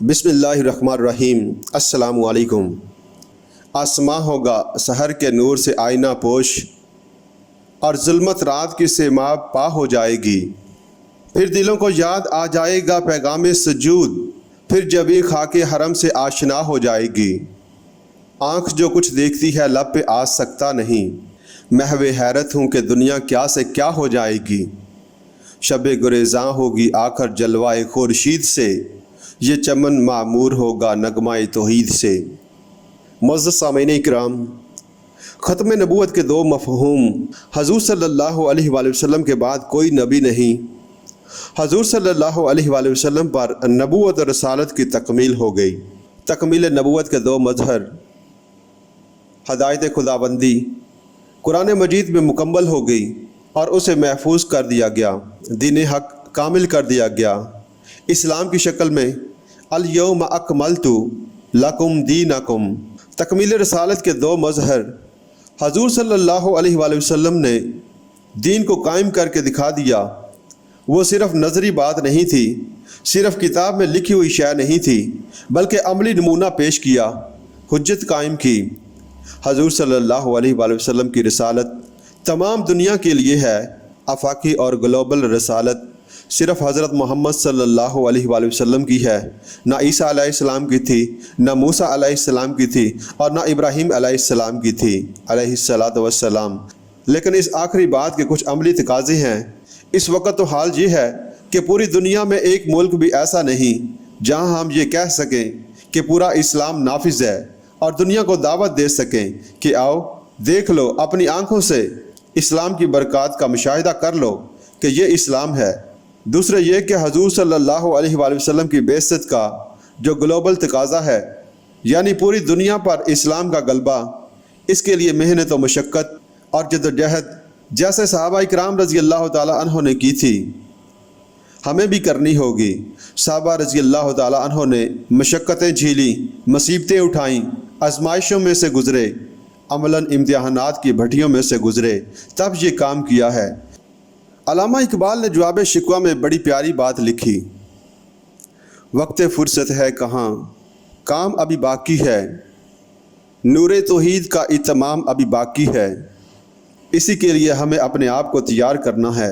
بسم اللہ الرحمن الرحیم۔ السلام علیکم۔ آسماں ہوگا سحر کے نور سے آئینہ پوش، اور ظلمت رات کی سیماب پا ہو جائے گی۔ پھر دلوں کو یاد آ جائے گا پیغام سجود، پھر جبیں خاک حرم سے آشنا ہو جائے گی۔ آنکھ جو کچھ دیکھتی ہے لب پہ آ سکتا نہیں، محو حیرت ہوں کہ دنیا کیا سے کیا ہو جائے گی۔ شب گریزاں ہوگی آخر جلوائے خورشید سے، یہ چمن معمور ہوگا نغمہ توحید سے۔ معزز سامعین اکرام، ختم نبوت کے دو مفہوم۔ حضور صلی اللہ علیہ وآلہ وسلم کے بعد کوئی نبی نہیں۔ حضور صلی اللہ علیہ وآلہ وسلم پر نبوت اور رسالت کی تکمیل ہو گئی۔ تکمیل نبوت کے دو مظہر، ہدایت خداوندی قرآن مجید میں مکمل ہو گئی اور اسے محفوظ کر دیا گیا، دین حق کامل کر دیا گیا اسلام کی شکل میں۔ الیوم اکملت لکم دینکم۔ تکمیل رسالت کے دو مظہر، حضور صلی اللہ علیہ وآلہ وسلم نے دین کو قائم کر کے دکھا دیا۔ وہ صرف نظری بات نہیں تھی، صرف کتاب میں لکھی ہوئی شے نہیں تھی، بلکہ عملی نمونہ پیش کیا، حجت قائم کی۔ حضور صلی اللہ علیہ وآلہ وسلم کی رسالت تمام دنیا کے لیے ہے۔ آفاقی اور گلوبل رسالت صرف حضرت محمد صلی اللہ علیہ وآلہ وسلم کی ہے، نہ عیسیٰ علیہ السلام کی تھی، نہ موسیٰ علیہ السلام کی تھی، اور نہ ابراہیم علیہ السلام کی تھی علیہ السلام۔ لیکن اس آخری بات کے کچھ عملی تقاضے ہیں۔ اس وقت تو حال یہ ہے کہ پوری دنیا میں ایک ملک بھی ایسا نہیں جہاں ہم یہ کہہ سکیں کہ پورا اسلام نافذ ہے، اور دنیا کو دعوت دے سکیں کہ آؤ دیکھ لو، اپنی آنکھوں سے اسلام کی برکات کا مشاہدہ کر لو کہ یہ اسلام ہے۔ دوسرے یہ کہ حضور صلی اللہ علیہ وآلہ وسلم کی بعثت کا جو گلوبل تقاضا ہے، یعنی پوری دنیا پر اسلام کا غلبہ، اس کے لیے محنت و مشقت اور جدوجہد جیسے صحابہ اکرام رضی اللہ تعالیٰ عنہ نے کی تھی، ہمیں بھی کرنی ہوگی۔ صحابہ رضی اللہ تعالیٰ عنہ نے مشقتیں جھیلی، مصیبتیں اٹھائیں، آزمائشوں میں سے گزرے، عملاً امتحانات کی بھٹیوں میں سے گزرے، تب یہ کام کیا ہے۔ علامہ اقبال نے جواب شکوہ میں بڑی پیاری بات لکھی: وقت فرصت ہے کہاں، کام ابھی باقی ہے، نور توحید کا اتمام ابھی باقی ہے، اسی کے لیے ہمیں اپنے آپ کو تیار کرنا ہے۔